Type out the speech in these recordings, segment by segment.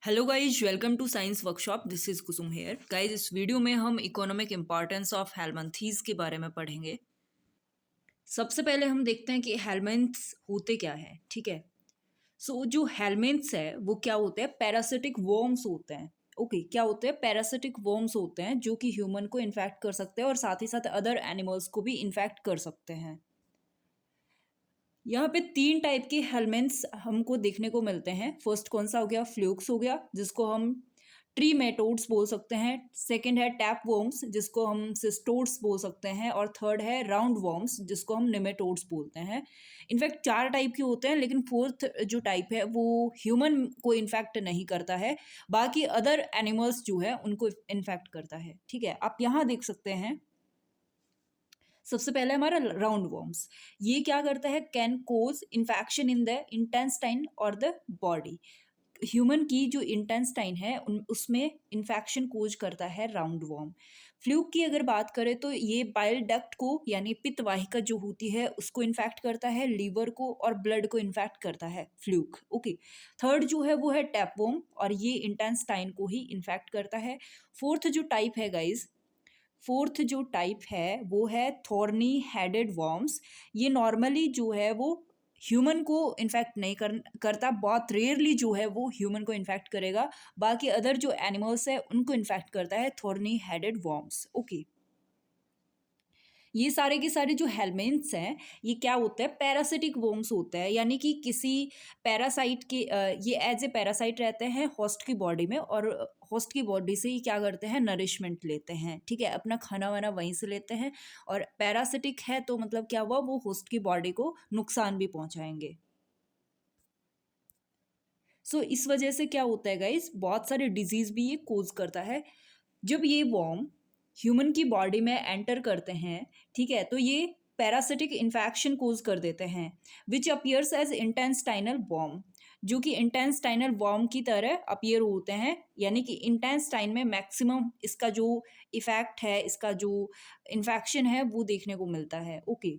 Hello guys, welcome to science workshop. This is Kusum here. Guys, इस video में हम economic importance of helminths के बारे में पढ़ेंगे। सबसे पहले हम देखते हैं कि हेलमेंथ्स होते क्या है। ठीक है, सो जो हेलमेंथ्स है वो क्या होते हैं? पैरासिटिक वर्म्स होते हैं। ओके, क्या होते हैं? पैरासिटिक वर्म्स होते हैं जो कि ह्यूमन को इन्फेक्ट कर सकते हैं और साथ ही साथ अदर एनिमल्स को भी इन्फेक्ट कर सकते हैं। यहाँ पे तीन टाइप के हेलमेंट्स हमको देखने को मिलते हैं। फर्स्ट कौन सा हो गया? फ्लूक्स हो गया, जिसको हम ट्रीमेटोड्स बोल सकते हैं। सेकंड है टैप वर्म्स, जिसको हम सिस्टोड्स बोल सकते हैं। और थर्ड है राउंड वर्म्स, जिसको हम निमेटोड्स बोलते हैं। इनफैक्ट चार टाइप के होते हैं, लेकिन फोर्थ जो टाइप है वो ह्यूमन को इन्फेक्ट नहीं करता है, बाकी अदर एनिमल्स जो है उनको इन्फेक्ट करता है। ठीक है, आप यहाँ देख सकते हैं। सबसे पहले हमारा राउंड वर्म्स, ये क्या करता है? Can cause infection in the intestine और द बॉडी। ह्यूमन की जो इंटेस्टाइन है उसमें इन्फेक्शन कोज करता है राउंड वर्म। फ्लूक की अगर बात करें तो ये बाइल डक्ट को यानी पित्त वाहिका जो होती है उसको इन्फेक्ट करता है, लीवर को और ब्लड को इन्फेक्ट करता है फ्लूक। ओके, थर्ड जो है वो है टैपवर्म और ये इंटेस्टाइन को ही इन्फेक्ट करता है। फोर्थ जो टाइप है गाइज, फोर्थ जो टाइप है वो है थॉर्नी हेडेड वर्म्स। ये नॉर्मली जो है वो ह्यूमन को इन्फेक्ट नहीं करता, बहुत रेयरली जो है वो ह्यूमन को इन्फेक्ट करेगा, बाकी अदर जो एनिमल्स है उनको इन्फेक्ट करता है थॉर्नी हेडेड वर्म्स। ओके, ये सारे के सारे जो हेलमेंट्स हैं ये क्या होते हैं? पैरासिटिक वर्म्स होते हैं, यानी कि किसी पैरासाइट के ये एज ए पैरासाइट रहते हैं होस्ट की बॉडी में, और होस्ट की बॉडी से ही क्या करते हैं? नरिशमेंट लेते हैं। ठीक है, अपना खाना वाना वहीं से लेते हैं। और पैरासिटिक है तो मतलब क्या हुआ? वो होस्ट की बॉडी को नुकसान भी पहुंचाएंगे। सो इस वजह से क्या होता है गाइस, बहुत सारे डिजीज भी ये कोज करता है। जब ये वॉर्म ह्यूमन की बॉडी में एंटर करते हैं, ठीक है, तो ये पैरासिटिक इन्फेक्शन कोज कर देते हैं, which appears as intestinal worm, जो कि इंटेस्टाइनल वॉर्म की तरह अपियर होते हैं। यानी कि इंटेस्टाइन में मैक्सिमम इसका जो इफेक्ट है, इसका जो इन्फेक्शन है वो देखने को मिलता है। Okay,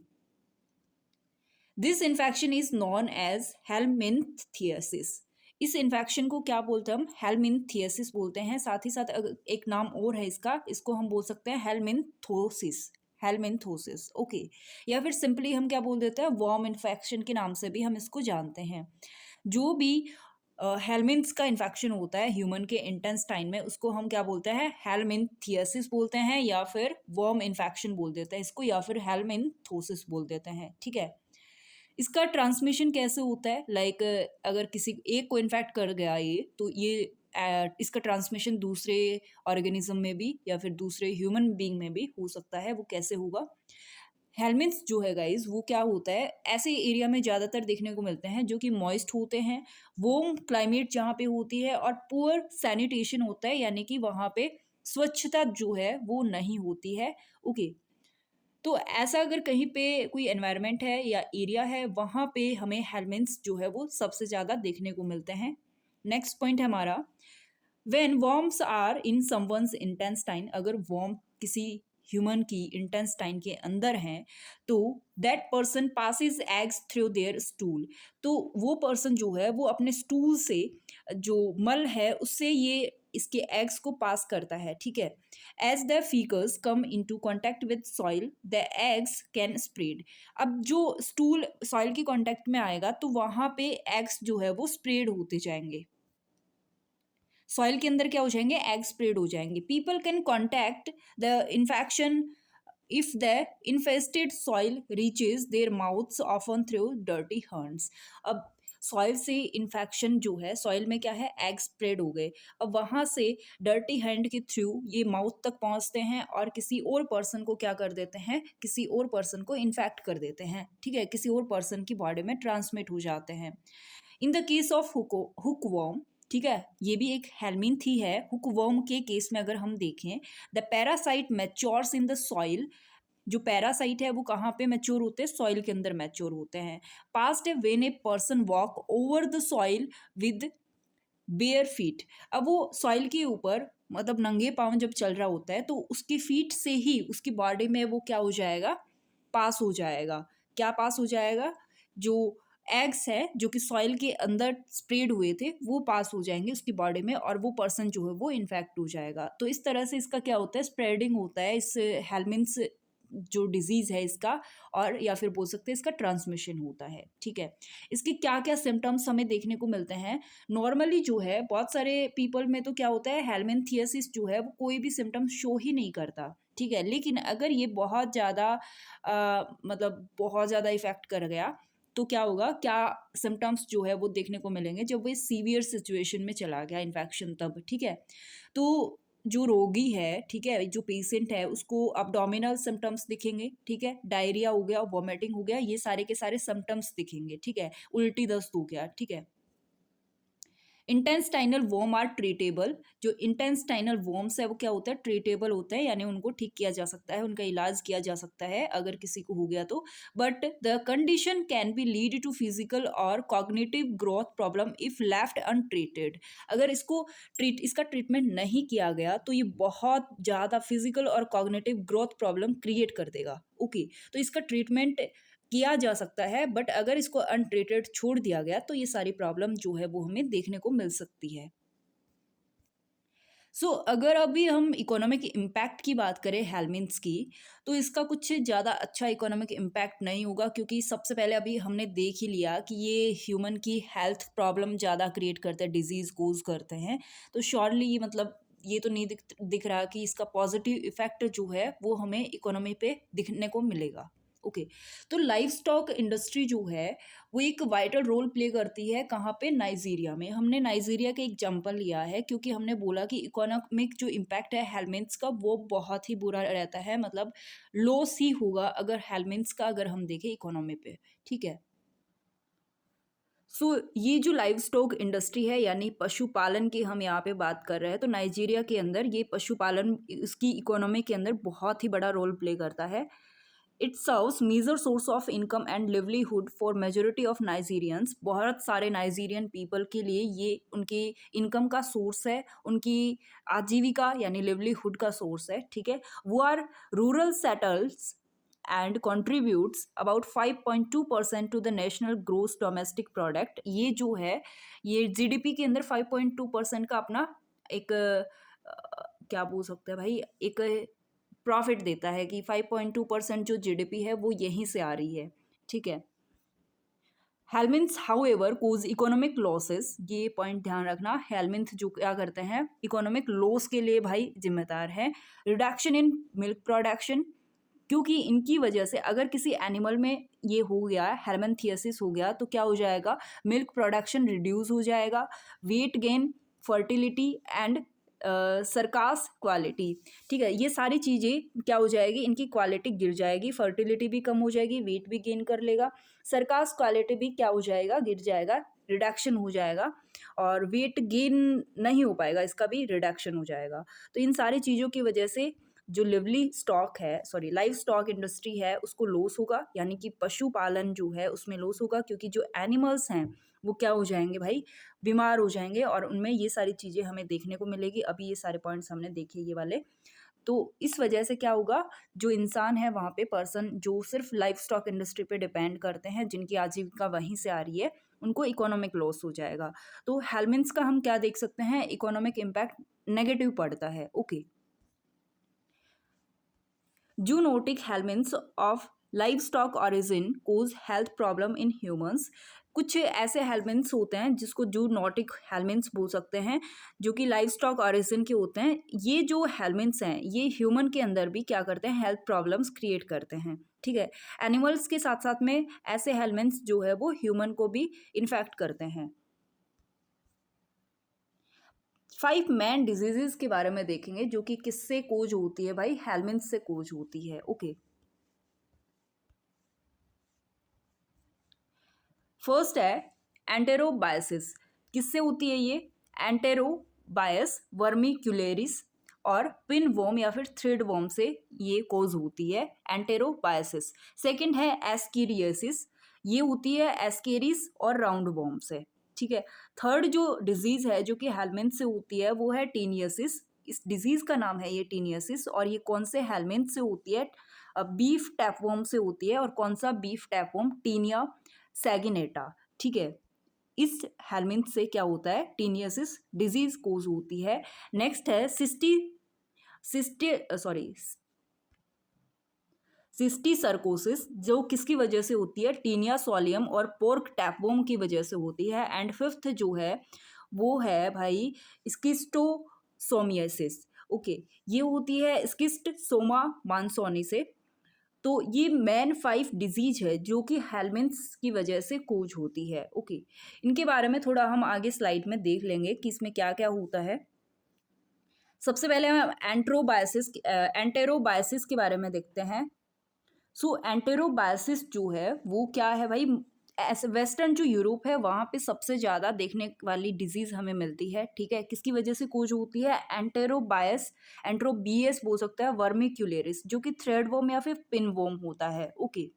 this infection is known as helminthiasis. इस इन्फेक्शन को क्या बोलते हैं हम? हेलमिंथियासिस बोलते हैं। साथ ही साथ एक नाम और है इसका, इसको हम बोल सकते हैं हेलमिंथोसिस। हेलमिंथोसिस, ओके, या फिर सिंपली हम क्या बोल देते हैं? वॉर्म इन्फेक्शन के नाम से भी हम इसको जानते हैं। जो भी हेलमिंथ्स का इन्फेक्शन होता है ह्यूमन के इंटेस्टाइन में, उसको हम क्या बोलते हैं? हेलमिंथियासिस बोलते हैं, या फिर वॉर्म इन्फेक्शन बोल देते हैं इसको, या फिर हेलमिंथोसिस बोल देते हैं। ठीक है, इसका ट्रांसमिशन कैसे होता है? लाइक अगर किसी एक को इन्फेक्ट कर गया ये, तो ये इसका ट्रांसमिशन दूसरे ऑर्गेनिज्म में भी या फिर दूसरे ह्यूमन बीइंग में भी हो सकता है। वो कैसे होगा? हेलमिंथ्स जो है गाइज वो क्या होता है? ऐसे एरिया में ज़्यादातर देखने को मिलते हैं जो कि मॉइस्ट होते हैं, वार्म क्लाइमेट जहाँ पे होती है, और पुअर सैनिटेशन होता है, यानी कि वहाँ पे स्वच्छता जो है वो नहीं होती है। ओके, तो ऐसा अगर कहीं पे कोई एनवायरनमेंट है या एरिया है, वहाँ पे हमें हेलमिंथ्स जो है वो सबसे ज़्यादा देखने को मिलते हैं। नेक्स्ट पॉइंट है हमारा, when worms are in someone's intestine. अगर वर्म किसी ह्यूमन की इंटेस्टाइन के अंदर हैं, तो that person passes eggs through their stool. तो वो पर्सन जो है वो अपने स्टूल से, जो मल है उससे ये इसके एग्स को पास करता है। ठीक है, as the faeces come into contact with soil the eggs can spread. अब जो स्टूल सॉइल के कांटेक्ट में आएगा तो वहाँ पे एग्स जो है वो स्प्रेड होते जाएंगे। सॉइल के अंदर क्या हो जाएंगे? एग स्प्रेड हो जाएंगे। People can contact the infection if the infested soil reaches there mouths often through dirty hands. अब सॉइल से इन्फेक्शन जो है, सॉइल में क्या है? एग स्प्रेड हो गए। अब वहाँ से डर्टी हैंड के थ्रू ये माउथ तक पहुँचते हैं और किसी और पर्सन को क्या कर देते हैं? किसी और पर्सन को इन्फेक्ट कर देते हैं। ठीक है, किसी और पर्सन की बॉडी में ट्रांसमिट हो जाते हैं। In the case of hookworm, ठीक है, ये भी एक हेलमिंथ ही है। हुकवर्म के केस में अगर हम देखें, the parasite matures in the soil. जो पैरासाइट है वो कहाँ पे मैच्योर होते हैं? सॉइल के अंदर मैच्योर होते हैं। Past when a person walk over the soil with bare feet. अब वो सॉइल के ऊपर मतलब नंगे पाँव जब चल रहा होता है तो उसकी फीट से ही उसकी बॉडी में वो क्या हो जाएगा? पास हो जाएगा। क्या पास हो जाएगा? जो एग्स है जो कि सॉइल के अंदर स्प्रेड हुए थे वो पास हो जाएंगे उसकी बॉडी में और वो पर्सन जो है वो इन्फेक्ट हो जाएगा। तो इस तरह से इसका क्या होता है, स्प्रेडिंग होता है इस हेलमिन्स जो डिजीज़ है इसका, और या फिर बोल सकते हैं इसका ट्रांसमिशन होता है। ठीक है, इसके क्या क्या सिम्टम्स हमें देखने को मिलते हैं। नॉर्मली जो है बहुत सारे पीपल में तो क्या होता है, हेलमिन्थियासिस जो है वो कोई भी सिम्टम्स शो ही नहीं करता। ठीक है, लेकिन अगर ये बहुत ज़्यादा मतलब बहुत ज़्यादा इफेक्ट कर गया तो क्या होगा, क्या सिम्टम्स जो है वो देखने को मिलेंगे जब वो सीवियर सिचुएशन में चला गया इन्फेक्शन तब। ठीक है, तो जो रोगी है, ठीक है, जो पेशेंट है उसको अब्डोमिनल सिम्टम्स दिखेंगे। ठीक है, डायरिया हो गया, वॉमिटिंग हो गया, ये सारे के सारे सिम्टम्स दिखेंगे। ठीक है, उल्टी दस्त हो गया। ठीक है, इंटेंस्टाइनल वॉर्म आर ट्रीटेबल। जो इंटेंस्टाइनल वॉर्म्स है वो क्या होता है, ट्रीटेबल होता है, यानी उनको ठीक किया जा सकता है, उनका इलाज किया जा सकता है अगर किसी को हो गया तो। But the condition can be lead to physical और cognitive growth problem if left untreated. अगर इसका ट्रीटमेंट नहीं किया गया तो ये बहुत ज़्यादा फिजिकल और कॉग्निटिव ग्रोथ प्रॉब्लम क्रिएट कर देगा। ओके, तो इसका ट्रीटमेंट किया जा सकता है, बट अगर इसको अनट्रीटेड छोड़ दिया गया तो ये सारी प्रॉब्लम जो है वो हमें देखने को मिल सकती है। अगर अभी हम इकोनॉमिक इम्पैक्ट की बात करें हेलमिन्स की, तो इसका कुछ ज़्यादा अच्छा इकोनॉमिक इम्पैक्ट नहीं होगा, क्योंकि सबसे पहले अभी हमने देख ही लिया कि ये ह्यूमन की हेल्थ प्रॉब्लम ज़्यादा क्रिएट करते हैं, डिजीज़ कोज करते हैं। तो श्योरली ये मतलब ये तो नहीं दिख रहा कि इसका पॉजिटिव इफेक्ट जो है वो हमें इकोनॉमी पे दिखने को मिलेगा। ओके, तो लाइफ स्टॉक इंडस्ट्री जो है वो एक वाइटल रोल प्ले करती है। कहाँ पे, नाइजीरिया में। हमने नाइजीरिया का एग्जांपल लिया है क्योंकि हमने बोला कि इकोनॉमिक जो इम्पैक्ट है हेलमेंट्स का वो बहुत ही बुरा रहता है, मतलब लॉस ही होगा अगर हेलमेंट्स का अगर हम देखें इकोनॉमी पे। ठीक है, ये जो लाइव स्टॉक इंडस्ट्री है यानी पशुपालन की हम यहाँ पे बात कर रहे हैं, तो नाइजीरिया के अंदर ये पशुपालन इसकी इकोनॉमी के अंदर बहुत ही बड़ा रोल प्ले करता है। It serves major source of income and livelihood for majority of Nigerians. बहुत सारे नाइजीरियन पीपल के लिए ये उनकी इनकम का सोर्स है, उनकी आजीविका यानी लिवलीहुड का सोर्स है। ठीक है, वो are rural settles and contributes about 5.2% to the national gross domestic product. ये जो है ये जीडीपी के अंदर 5.2% का अपना एक क्या बोल सकते हैं भाई, एक प्रॉफिट देता है कि 5.2% जो जीडीपी है वो यहीं से आ रही है। ठीक है, हेलमिन्थ हाउएवर कोज इकोनॉमिक लॉसेस, ये पॉइंट ध्यान रखना। हेलमिन्थ जो क्या करते हैं, इकोनॉमिक लॉस के लिए भाई जिम्मेदार है। रिडक्शन इन मिल्क प्रोडक्शन, क्योंकि इनकी वजह से अगर किसी एनिमल में ये हो गया, हेलमिन्थियासिस हो गया, तो क्या हो जाएगा, मिल्क प्रोडक्शन रिड्यूस हो जाएगा, weight gain, fertility and carcass quality. ठीक है, ये सारी चीज़ें क्या हो जाएगी, इनकी क्वालिटी गिर जाएगी, फर्टिलिटी भी कम हो जाएगी, वेट भी गेन कर लेगा, सरकास क्वालिटी भी क्या हो जाएगा, गिर जाएगा, रिडक्शन हो जाएगा, और वेट गेन नहीं हो पाएगा, इसका भी रिडक्शन हो जाएगा। तो इन सारी चीज़ों की वजह से जो लाइव स्टॉक इंडस्ट्री है उसको लॉस होगा, यानी कि पशुपालन जो है उसमें लॉस होगा, क्योंकि जो एनिमल्स हैं वो क्या हो जाएंगे भाई, बीमार हो जाएंगे, और उनमें ये सारी चीज़ें हमें देखने को मिलेगी। अभी ये सारे पॉइंट्स हमने देखे ये वाले। तो इस वजह से क्या होगा, जो इंसान है वहाँ पे, पर्सन जो सिर्फ लाइफ स्टॉक इंडस्ट्री पे डिपेंड करते हैं, जिनकी आजीविका वहीं से आ रही है, उनको इकोनॉमिक लॉस हो जाएगा। तो हेलमिन्स का हम क्या देख सकते हैं, इकोनॉमिक इम्पैक्ट नेगेटिव पड़ता है। Okay, zoonotic helminths of livestock origin cause health problem in humans. कुछ ऐसे हेलमिन्ट्स होते हैं जिसको जूनोटिक हेलमिन्ट्स बोल सकते हैं, जो कि लाइव स्टॉक ऑरिजिन के होते हैं। ये जो हेलमिन्ट्स हैं ये ह्यूमन के अंदर भी क्या करते हैं, हेल्थ प्रॉब्लम्स क्रिएट करते हैं। ठीक है, एनिमल्स के साथ साथ में ऐसे हेलमिन्ट्स जो है वो ह्यूमन को भी इन्फेक्ट करते हैं। 5 मेन डिजीजेस के बारे में देखेंगे जो कि किससे कोज होती है भाई, हेलमिन्थ से कोज होती है। ओके, फर्स्ट है एंटेरोबायसिस। किससे होती है ये, एंटेरोबायस वर्मिक्यूलेरिस और पिन वॉर्म या फिर थ्रेड वॉर्म से ये कोज होती है, एंटेरोबायसिस। सेकंड है एस्केरियसिस, ये होती है एस्केरिस और राउंड वॉर्म से। ठीक है, थर्ड जो डिजीज है जो कि हेलमिन्थ से होती है वो है टीनियसिस। इस डिजीज का नाम है ये टीनियसिस, और ये कौन से हेलमिन्थ से होती है, बीफ टैपवॉर्म से होती है। और कौन सा बीफ टैपवॉर्म, टीनिया सैगिनेटा, ठीक है। इस हेलमिंथ से क्या होता है, टीनियसिस डिजीज कोज होती है। नेक्स्ट है सिस्टिसर्कोसिस, जो किसकी वजह से होती है, टीनिया सोलियम और पोर्क टैपवोम की वजह से होती है। एंड फिफ्थ जो है वो है भाई स्किस्टोसोमियासिस। ओके, ये होती है स्किस्टसोमा मानसोनी से। तो ये मेन 5 डिजीज है जो कि हेलमिंथ्स की वजह से कोज होती है। ओके, इनके बारे में थोड़ा हम आगे स्लाइड में देख लेंगे कि इसमें क्या क्या होता है। सबसे पहले हम एंटेरोबायसिस के बारे में देखते हैं। सो एंटेरोबायसिस जो है वो क्या है भाई, ऐसे वेस्टर्न जो यूरोप है वहाँ पे सबसे ज़्यादा देखने वाली डिजीज़ हमें मिलती है, ठीक है। किसकी वजह से कोज होती है, एंटेरोबियस बोल सकता है वर्मिक्यूलेरिस, जो कि थ्रेड वोम या फिर पिन वोम होता है। ओके,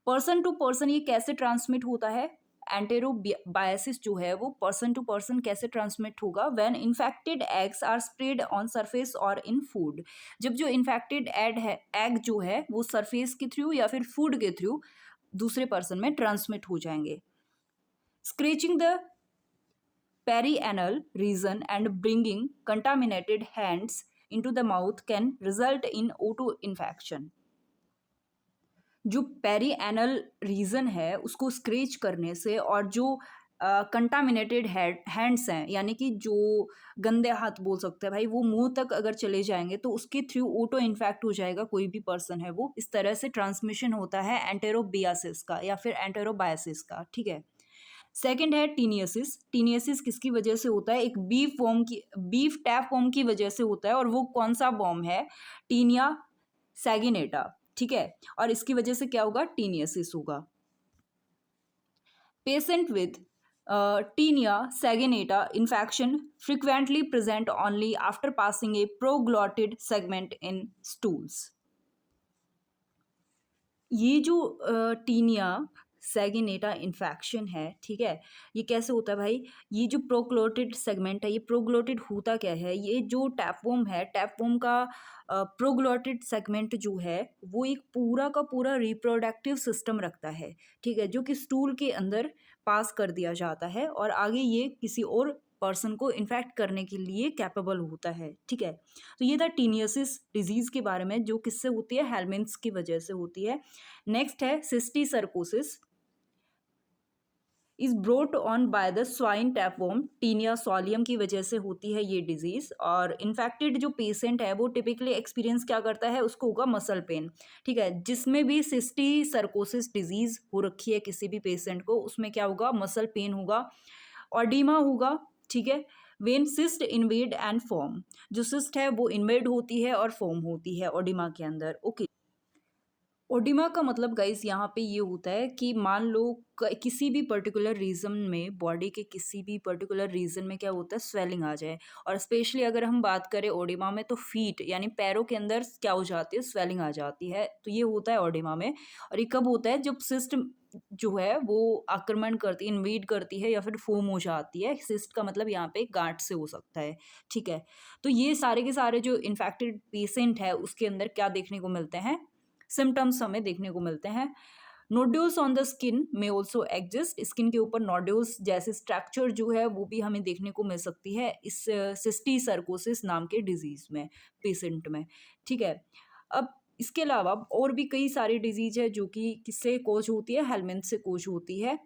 पर्सन टू पर्सन ये कैसे ट्रांसमिट होता है, एंटेरोबायसिस जो है वो पर्सन टू पर्सन कैसे ट्रांसमिट होगा, when infected eggs are spread on surface और इन फूड। जब जो इन्फेक्टेड एग जो है वो सरफेस के थ्रू या फिर फूड के थ्रू दूसरे पर्सन में ट्रांसमिट हो जाएंगे। Scratching the perianal region and bringing contaminated hands into the mouth can result in auto infection. जो पेरिएनल रीजन है उसको स्क्रेच करने से और जो कंटामिनेटेड हैंड्स हैं, यानी कि जो गंदे हाथ बोल सकते हैं भाई, वो मुंह तक अगर चले जाएंगे तो उसके थ्रू ऑटो इन्फेक्ट हो जाएगा कोई भी पर्सन है वो। इस तरह से ट्रांसमिशन होता है एंटेरोबियासिस का या फिर एंटेरोबायसिस का, ठीक है। सेकंड है टीनियसिस। टीनियसिस किसकी वजह से होता है, एक बीफ टैप वॉर्म की वजह से होता है। और वो कौन सा वॉर्म है, टीनिया सैगिनेटा, ठीक है। और इसकी वजह से क्या होगा, टीनियसिस होगा। Patient with Taenia saginata infection frequently present only after passing a proglottid segment in stools. ये जो टीनिया सैगिनेटा इन्फेक्शन है, ठीक है, ये कैसे होता है भाई, ये जो प्रोग्लोटिड सेगमेंट है, ये प्रोग्लोटिड होता क्या है, ये जो टैपवोम है, टैपवोम का प्रोग्लोटिड सेगमेंट जो है वो एक पूरा का पूरा रिप्रोडक्टिव सिस्टम रखता है, ठीक है, जो कि स्टूल के अंदर पास कर दिया जाता है और आगे ये किसी और पर्सन को इन्फेक्ट करने के लिए कैपेबल होता है, ठीक है। तो ये था टीनियसिस डिजीज के बारे में, जो किससे होती है, हेलमिंथ्स की वजह से होती है। नेक्स्ट है cysticercosis, is brought on by the swine tapeworm Taenia solium की वजह से होती है ये डिजीज। और इन्फेक्टेड जो पेशेंट है वो टिपिकली एक्सपीरियंस क्या करता है, उसको होगा मसल पेन, ठीक है। जिसमें भी सिस्टिसर्कोसिस डिजीज हो रखी है किसी भी पेशेंट को, उसमें क्या होगा, मसल पेन होगा, ऑडिमा होगा, ठीक है। When cyst invade and form, जो सिस्ट है वो इन्वेड होती है और फॉर्म होती है ओडिमा के अंदर। ओके, ओडिमा का मतलब गाइस यहाँ पे ये होता है कि मान लो किसी भी पर्टिकुलर रीजन में, बॉडी के किसी भी पर्टिकुलर रीजन में क्या होता है, स्वेलिंग आ जाए। और स्पेशली अगर हम बात करें ओडिमा में तो फीट यानी पैरों के अंदर क्या हो जाती है, स्वेलिंग आ जाती है। तो ये होता है ओडिमा में। और ये कब होता है, जब सिस्ट जो है वो आक्रमण करती है, इन्वेड करती है या फिर फॉर्म हो जाती है। सिस्ट का मतलब यहाँ पे गांठ से हो सकता है, ठीक है। तो ये सारे के सारे जो इन्फेक्टेड पेशेंट है उसके अंदर क्या देखने को मिलते हैं, सिम्टम्स हमें देखने को मिलते हैं। नोड्यूल्स ऑन द स्किन में ऑल्सो एग्जिस्ट, स्किन के ऊपर नोड्यूल्स जैसे स्ट्रक्चर जो है वो भी हमें देखने को मिल सकती है इस सिस्टिसर्कोसिस नाम के डिजीज में, पेशेंट में, ठीक है। अब इसके अलावा और भी कई सारी डिजीज है जो कि किससे कोज होती है, हेलमिंथ से कोज होती है।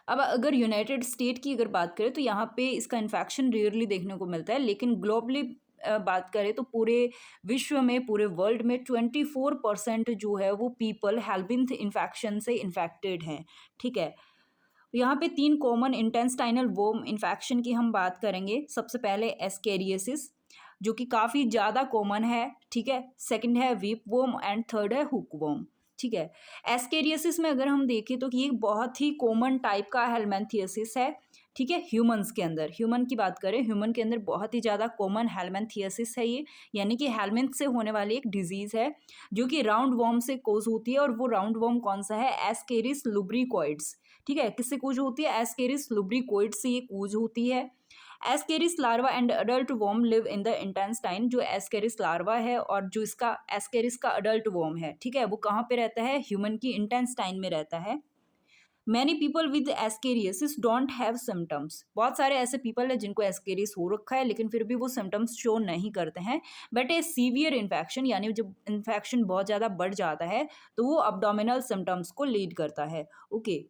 अब अगर यूनाइटेड स्टेट की अगर बात करें तो यहाँ पे इसका इन्फेक्शन रेयरली देखने को मिलता है, लेकिन ग्लोबली बात करें तो पूरे विश्व में, पूरे वर्ल्ड में 24% जो है वो पीपल हेलमिंथ इन्फेक्शन से इन्फेक्टेड हैं, ठीक है। यहाँ पे 3 कॉमन इंटेस्टाइनल वर्म इन्फेक्शन की हम बात करेंगे। सबसे पहले एस्केरियसिस, जो कि काफ़ी ज़्यादा कॉमन है, ठीक है। सेकंड है वीप वर्म एंड थर्ड है हुक वर्म, ठीक है। एस्केरियसिस में अगर हम देखें तो ये बहुत ही कॉमन टाइप का हेलमेंथियसिस है, ठीक है। ह्यूमंस के अंदर, ह्यूमन की बात करें, ह्यूमन के अंदर बहुत ही ज़्यादा कॉमन हेलमेंथियसिस है ये, यानी कि हेलमेंथ से होने वाली एक डिजीज़ है जो कि राउंड वर्म से कोज होती है। और वो राउंड वर्म कौन सा है, एस्केरिस लुब्रिकोइड्स, ठीक है। किससे कूज होती है, एस्केरिस लुब्रिकोइड से ये कूज होती है। Ascaris larva and adult worm live in the intestine. जो एस्केरिस लार्वा है और जो इसका एस्केरिस का अडल्ट वॉर्म है, ठीक है, वो कहाँ पे रहता है? ह्यूमन की इंटेस्टाइन में रहता है। Many people with ascariasis don't have symptoms. बहुत सारे ऐसे पीपल है जिनको एस्केरियस हो रखा है लेकिन फिर भी वो सिम्टम्स शो नहीं करते हैं। बट ए सीवियर इन्फेक्शन, यानी जब इन्फेक्शन बहुत ज़्यादा बढ़ जाता है तो वो अब्डोमिनल सिम्टम्स को लीड करता है। Okay,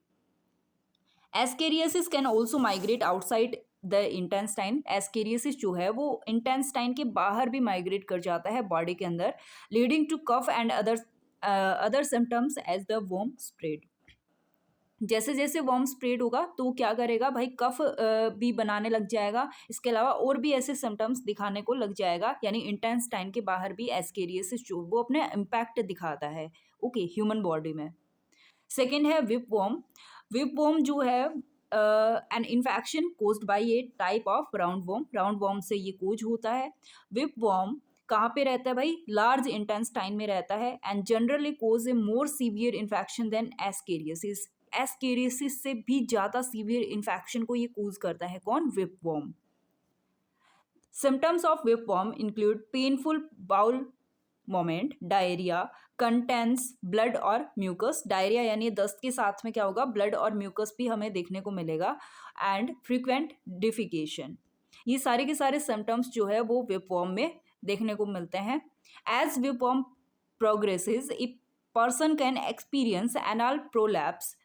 ascariasis can also migrate outside the intestine. Ascariasis जो है वो इंटेस्टाइन के बाहर भी माइग्रेट कर जाता है बॉडी के अंदर, leading to cough and other symptoms as the worm spread. जैसे जैसे वर्म स्प्रेड होगा तो वो क्या करेगा भाई? कफ भी बनाने लग जाएगा। इसके अलावा और भी ऐसे सिम्टम्स दिखाने को लग जाएगा, यानी इंटेस्टाइन के बाहर भी एस्केरियसिस जो वो अपने इम्पैक्ट दिखाता है, ओके, ह्यूमन बॉडी में। सेकेंड है विप वर्म। विप वर्म जो है an infection caused by A type of round worm. Round worm से ये कोज होता है। विप वर्म कहाँ पे रहता है भाई? लार्ज इंटेस्टाइन में रहता है and generally cause a more severe infection than ascariasis. Ascariasis से भी ज़्यादा सीवियर इन्फेक्शन को ये कोज करता है। कौन? Whip worm. Symptoms of whip worm include painful bowel movement, diarrhoea, contains blood और म्यूकस। डायरिया यानी दस्त के साथ में क्या होगा? ब्लड और म्यूकस भी हमें देखने को मिलेगा। And frequent defecation. ये सारे के सारे सिम्टम्स जो है वो विपवर्म में देखने को मिलते हैं। As whipworm progresses a person can experience anal prolapse,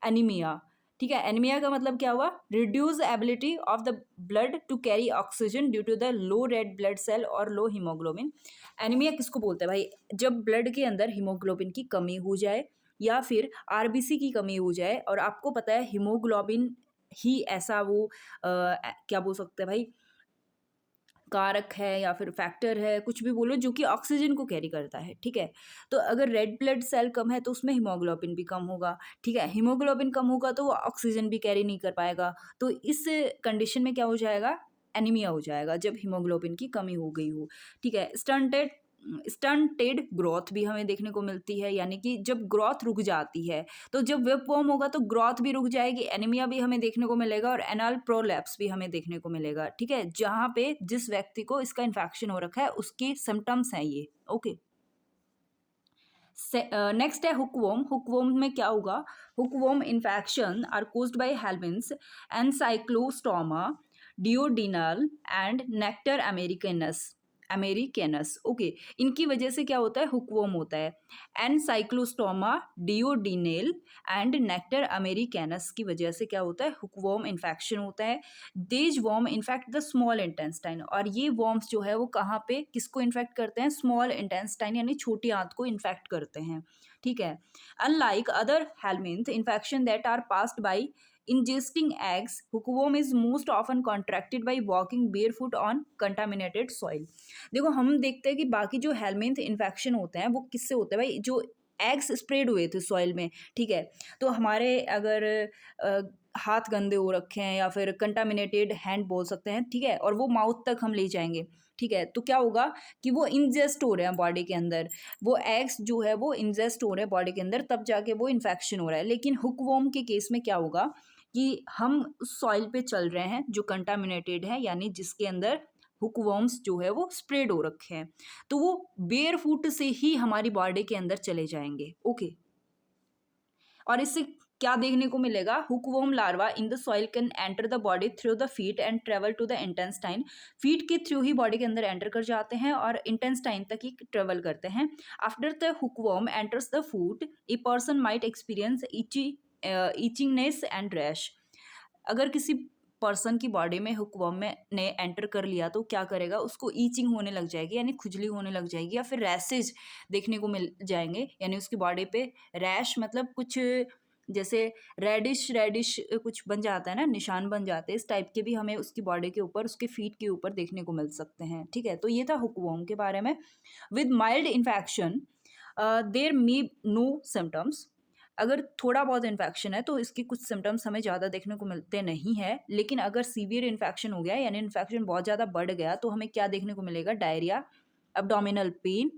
anaemia. ठीक है, एनीमिया का मतलब क्या हुआ? Reduce ability of the blood to carry oxygen due to the low red blood cell और लो हीमोग्लोबिन। एनीमिया किसको बोलते हैं भाई? जब ब्लड के अंदर हीमोग्लोबिन की कमी हो जाए या फिर आरबीसी की कमी हो जाए, और आपको पता है हीमोग्लोबिन ही ऐसा वो क्या बोल सकते हैं भाई, कारक है या फिर फैक्टर है, कुछ भी बोलो, जो कि ऑक्सीजन को कैरी करता है। ठीक है, तो अगर रेड ब्लड सेल कम है तो उसमें हीमोग्लोबिन भी कम होगा। ठीक है, हीमोग्लोबिन कम होगा तो वो ऑक्सीजन भी कैरी नहीं कर पाएगा। तो इस कंडीशन में क्या हो जाएगा? एनीमिया हो जाएगा, जब हीमोग्लोबिन की कमी हो गई हो। ठीक है, स्टंटेड ग्रोथ भी हमें देखने को मिलती है, यानी कि जब ग्रोथ रुक जाती है, तो जब विपवर्म होगा तो ग्रोथ भी रुक जाएगी, एनीमिया भी हमें देखने को मिलेगा और एनल प्रोलैप्स भी हमें देखने को मिलेगा। ठीक है, जहाँ पे जिस व्यक्ति को इसका इन्फेक्शन हो रखा है उसके सिम्टम्स हैं ये। ओके, नेक्स्ट है हुकवर्म। हुकवर्म में क्या होगा? Hookworm infection are caused by helminths Ancylostoma duodenale and Necator americanus. Okay, इनकी वजह से क्या होता है? हुकवर्म होता है। Ancylostoma duodenale and Necator americanus की वजह से क्या होता है? हुकवर्म इन्फेक्शन होता है। देज worm infect the small intestine. और ये वर्म्स जो है वो कहाँ पे किसको इन्फेक्ट करते हैं? स्मॉल इंटेस्टाइन यानी छोटी आंत को इन्फेक्ट करते हैं। ठीक है, unlike other helminth infection that are passed by ingesting eggs, hookworm is most often contracted by walking barefoot on contaminated soil। देखो, हम देखते हैं कि बाकी जो हेलमिंथ इन्फेक्शन होते हैं वो किससे होते हैं भाई? जो एग्स स्प्रेड हुए थे सॉइल में, ठीक है, तो हमारे अगर हाथ गंदे हो रखे हैं या फिर कंटामिनेटेड हैंड बोल सकते हैं, ठीक है, और वो माउथ तक हम ले जाएंगे, ठीक है, तो क्या होगा कि वो इंजेस्ट हो रहे हैं बॉडी के अंदर, वो एग्स जो है वो इंजेस्ट हो रहे हैं बॉडी के अंदर, तब जाके वो इन्फेक्शन हो रहा है। लेकिन हुकवर्म के केस में क्या होगा कि हम उस सॉइल पे चल रहे हैं जो कंटामिनेटेड है, यानी जिसके अंदर हुकवर्म्स जो है वो स्प्रेड हो रखे हैं, तो वो बेयर फुट से ही हमारी बॉडी के अंदर चले जाएंगे। ओके, और इससे क्या देखने को मिलेगा? Hookworm larva in the soil can enter the body through the feet and travel to the intestine. Feet के थ्रू ही बॉडी के अंदर एंटर कर जाते हैं और इंटेस्टाइन तक ही ट्रेवल करते हैं। After the hookworm enters the food, a person might experience itchingness and rash. अगर किसी पर्सन की बॉडी में हुकवर्म में ने एंटर कर लिया तो क्या करेगा? उसको ईचिंग होने लग जाएगी, यानी खुजली होने लग जाएगी, या फिर रैसेज देखने को मिल जाएंगे, यानी उसकी बॉडी पे रैश मतलब कुछ जैसे रेडिश कुछ बन जाता है ना, निशान बन जाते हैं, इस टाइप के भी हमें उसकी बॉडी के ऊपर, उसके फीट के ऊपर देखने को मिल सकते हैं। ठीक है, तो ये था हुकवर्म के बारे में। With mild infection there may no symptoms. अगर थोड़ा बहुत इन्फेक्शन है तो इसके कुछ सिम्टम्स हमें ज़्यादा देखने को मिलते नहीं हैं, लेकिन अगर सीवियर इन्फेक्शन हो गया यानी इन्फेक्शन बहुत ज़्यादा बढ़ गया तो हमें क्या देखने को मिलेगा? डायरिया, एब्डोमिनल पेन,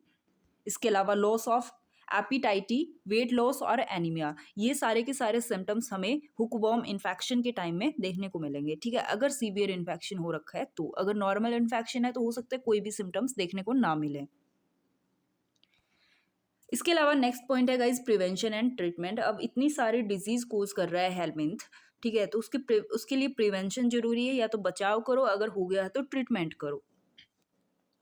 इसके अलावा लॉस ऑफ एपिटाइटी, वेट लॉस और एनीमिया, ये सारे के सारे सिम्टम्स हमें हुकवॉर्म इन्फेक्शन के टाइम में देखने को मिलेंगे। ठीक है, अगर सीवियर इन्फेक्शन हो रखा है तो। अगर नॉर्मल इन्फेक्शन है तो हो सकता है कोई भी सिम्टम्स देखने को ना मिले। इसके अलावा नेक्स्ट पॉइंट है गाइज प्रिवेंशन एंड ट्रीटमेंट। अब इतनी सारी डिजीज कोज कर रहा है हेलमिंथ, ठीक है, तो उसके लिए प्रिवेंशन जरूरी है, या तो बचाव करो, अगर हो गया है तो ट्रीटमेंट करो।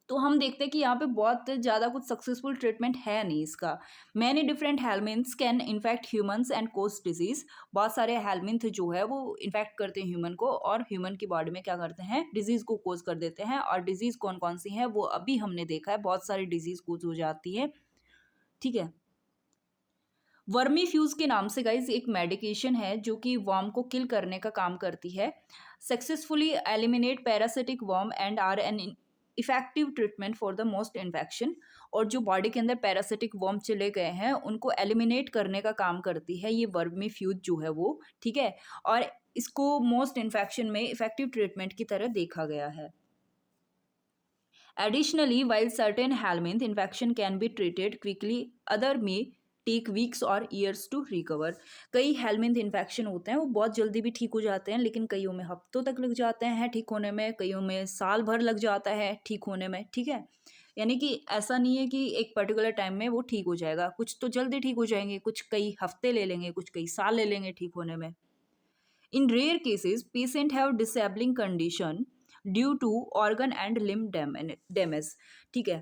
तो हम देखते हैं कि यहाँ पे बहुत ज़्यादा कुछ सक्सेसफुल ट्रीटमेंट है नहीं इसका। Many different helminths can infect humans and cause disease. बहुत सारे हेलमिंथ जो है वो इन्फेक्ट करते हैं ह्यूमन को, और ह्यूमन की बॉडी में क्या करते हैं, डिजीज को कोज कर देते हैं। और डिजीज कौन कौन सी है वो अभी हमने देखा है, बहुत सारी डिजीज कोज हो जाती है। ठीक है, वर्मी फ्यूज के नाम से गाइज एक मेडिकेशन है जो कि वर्म को किल करने का काम करती है। Successfully eliminate parasitic worm and are an effective treatment for the most infection. और जो बॉडी के अंदर पैरासिटिक वर्म चले गए हैं उनको एलिमिनेट करने का काम करती है ये वर्मी फ्यूज जो है वो। ठीक है, और इसको मोस्ट इन्फेक्शन में इफेक्टिव ट्रीटमेंट की तरह देखा गया है। Additionally, while certain helminth infection can be treated quickly, other may take weeks or years to recover। कई हेलमिंथ इन्फेक्शन होते हैं वो बहुत जल्दी भी ठीक हो जाते हैं, लेकिन कईयों में हफ्तों तक लग जाते हैं ठीक होने में, कईयों में साल भर लग जाता है ठीक होने में। ठीक है, यानी कि ऐसा नहीं है कि एक पर्टिकुलर टाइम में वो ठीक हो जाएगा, कुछ तो जल्दी ठीक हो जाएंगे, कुछ कई हफ्ते ले लेंगे, कुछ कई साल ले लेंगे ठीक होने में। In rare cases, patients have disabling condition due to organ and limb damage. ठीक है,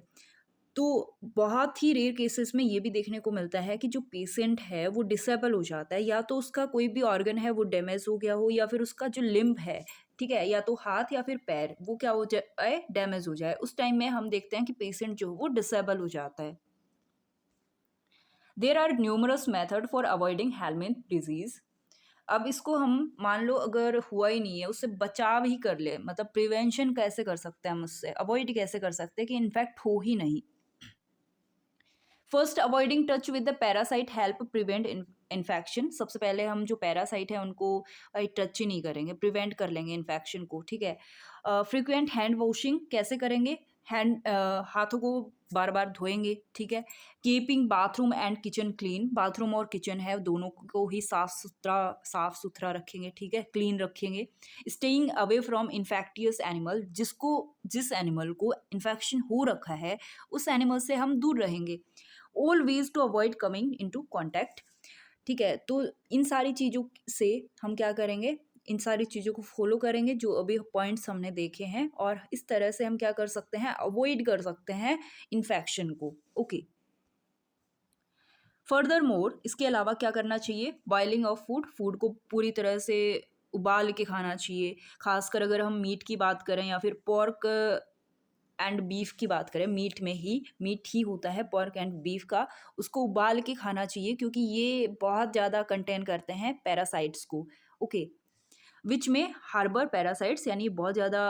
तो बहुत ही रेयर केसेस में ये भी देखने को मिलता है कि जो पेशेंट है वो डिसेबल हो जाता है, या तो उसका कोई भी ऑर्गन है वो डैमेज हो गया हो, या फिर उसका जो लिम्ब है, ठीक है, या तो हाथ या फिर पैर, वो क्या हो जाए, डैमेज हो जाए। उस टाइम में हम देखते हैं कि पेशेंट जो वो डिसेबल हो जाता है। There are numerous method for avoiding helminth disease. अब इसको हम मान लो अगर हुआ ही नहीं है, उससे बचाव ही कर ले, मतलब प्रिवेंशन कैसे कर सकते हैं हम, उससे अवॉइड कैसे कर सकते हैं कि इन्फेक्ट हो ही नहीं। First, avoiding touch with the parasite help prevent infection. सबसे पहले हम जो पैरासाइट है उनको टच ही नहीं करेंगे, प्रिवेंट कर लेंगे इन्फेक्शन को। ठीक है, फ्रीक्वेंट हैंड वॉशिंग कैसे करेंगे, हाथों को बार बार धोएंगे। ठीक है, keeping bathroom and kitchen clean, bathroom और किचन है दोनों को ही साफ सुथरा रखेंगे। ठीक है, क्लीन रखेंगे। Staying away from infectious animal, जिस एनिमल को इन्फेक्शन हो रखा है उस एनिमल से हम दूर रहेंगे। Always to avoid coming into contact. ठीक है, तो इन सारी चीज़ों से हम क्या करेंगे, इन सारी चीज़ों को फॉलो करेंगे जो अभी पॉइंट्स हमने देखे हैं, और इस तरह से हम क्या कर सकते हैं, अवॉइड कर सकते हैं इन्फेक्शन को। ओके, फर्दर मोर इसके अलावा क्या करना चाहिए, बॉइलिंग ऑफ फूड को पूरी तरह से उबाल के खाना चाहिए। खासकर अगर हम मीट की बात करें या फिर पोर्क एंड बीफ की बात करें, मीट ही होता है पोर्क एंड बीफ का, उसको उबाल के खाना चाहिए क्योंकि ये बहुत ज़्यादा कंटेन करते हैं पैरासाइट्स को। ओके, विच में हार्बर पैरासाइट्स, यानी बहुत ज़्यादा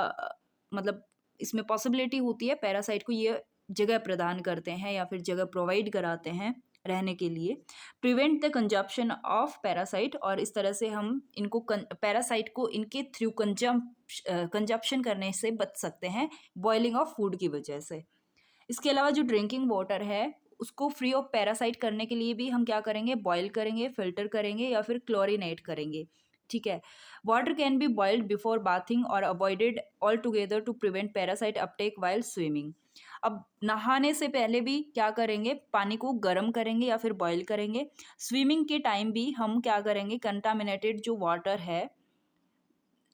मतलब इसमें पॉसिबिलिटी होती है पैरासाइट को ये जगह प्रदान करते हैं या फिर जगह प्रोवाइड कराते हैं रहने के लिए। Prevent the consumption of parasite, और इस तरह से हम इनको पैरासाइट को इनके थ्रू कंजप्शन करने से बच सकते हैं बॉइलिंग ऑफ फूड की वजह से। इसके अलावा जो ड्रिंकिंग वाटर है उसको फ्री ऑफ पैरासाइट करने के लिए भी हम क्या करेंगे, बॉयल करेंगे, फिल्टर करेंगे या फिर क्लोरिनेट करेंगे। ठीक है, water can be boiled before bathing और avoided altogether to prevent parasite uptake while swimming. अब नहाने से पहले भी क्या करेंगे, पानी को गर्म करेंगे या फिर बॉईल करेंगे। स्विमिंग के टाइम भी हम क्या करेंगे, कंटामिनेटेड जो वाटर है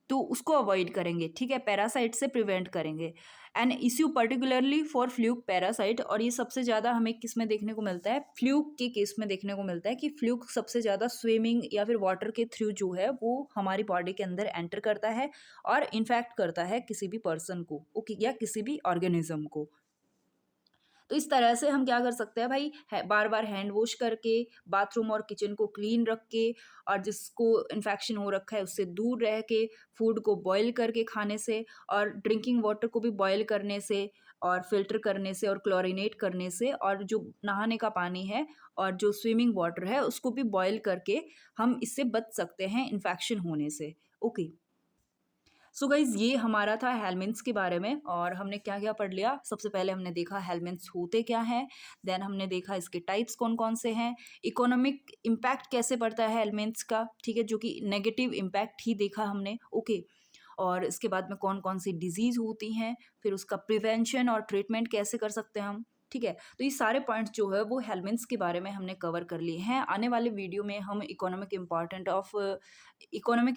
तो उसको अवॉइड करेंगे। ठीक है, पैरासाइट से प्रिवेंट करेंगे। And issue particularly for fluke parasite, और ये सबसे ज़्यादा हमें किस में देखने को मिलता है, फ्लूक के केस में देखने को मिलता है कि फ्लूक सबसे ज़्यादा स्विमिंग या फिर वाटर के थ्रू जो है वो हमारी बॉडी के अंदर एंटर करता है और इन्फेक्ट करता है किसी भी पर्सन को, ओके, या किसी भी ऑर्गेनिज्म को। तो इस तरह से हम क्या कर सकते हैं भाई, बार बार हैंड वॉश करके, बाथरूम और किचन को क्लीन रख के, और जिसको इन्फेक्शन हो रखा है उससे दूर रह के, फूड को बॉईल करके खाने से, और ड्रिंकिंग वाटर को भी बॉईल करने से और फिल्टर करने से और क्लोरिनेट करने से, और जो नहाने का पानी है और जो स्विमिंग वाटर है उसको भी बॉईल करके हम इससे बच सकते हैं इन्फेक्शन होने से। ओके, सो गाइज ये हमारा था हेलमिन्ट्स के बारे में, और हमने क्या क्या पढ़ लिया। सबसे पहले हमने देखा हेलमिन्ट्स होते क्या हैं, देन हमने देखा इसके टाइप्स कौन कौन से हैं, इकोनॉमिक इम्पैक्ट कैसे पड़ता है हेलमिन्ट्स का, ठीक है, जो कि नेगेटिव इम्पैक्ट ही देखा हमने, ओके। और इसके बाद में कौन कौन सी डिजीज़ होती हैं, फिर उसका प्रिवेंशन और ट्रीटमेंट कैसे कर सकते हैं हम, ठीक है। तो ये सारे पॉइंट्स जो है वो हेलमिन्ट्स के बारे में हमने कवर कर लिए हैं। आने वाले वीडियो में हम इकोनॉमिक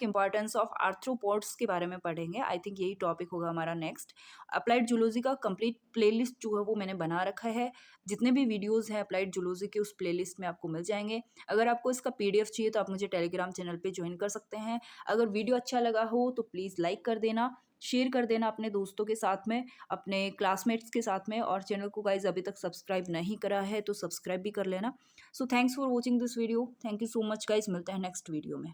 इम्पॉर्टेंस ऑफ आर्थ्रोपोड्स के बारे में पढ़ेंगे। आई थिंक यही टॉपिक होगा हमारा नेक्स्ट। अप्लाइड जूलॉजी का कंप्लीट प्लेलिस्ट जो है वो मैंने बना रखा है। जितने भी वीडियोस हैं अप्लाइड जूलॉजी के उस प्लेलिस्ट में आपको मिल जाएंगे। अगर आपको इसका पीडीएफ चाहिए तो आप मुझे टेलीग्राम चैनल पे ज्वाइन कर सकते हैं। अगर वीडियो अच्छा लगा हो तो प्लीज़ लाइक कर देना, शेयर कर देना अपने दोस्तों के साथ में, अपने क्लासमेट्स के साथ में, और चैनल को गाइज अभी तक सब्सक्राइब नहीं करा है तो सब्सक्राइब भी कर लेना। So thanks for watching this video. Thank you so much guys, मिलते हैं नेक्स्ट वीडियो में।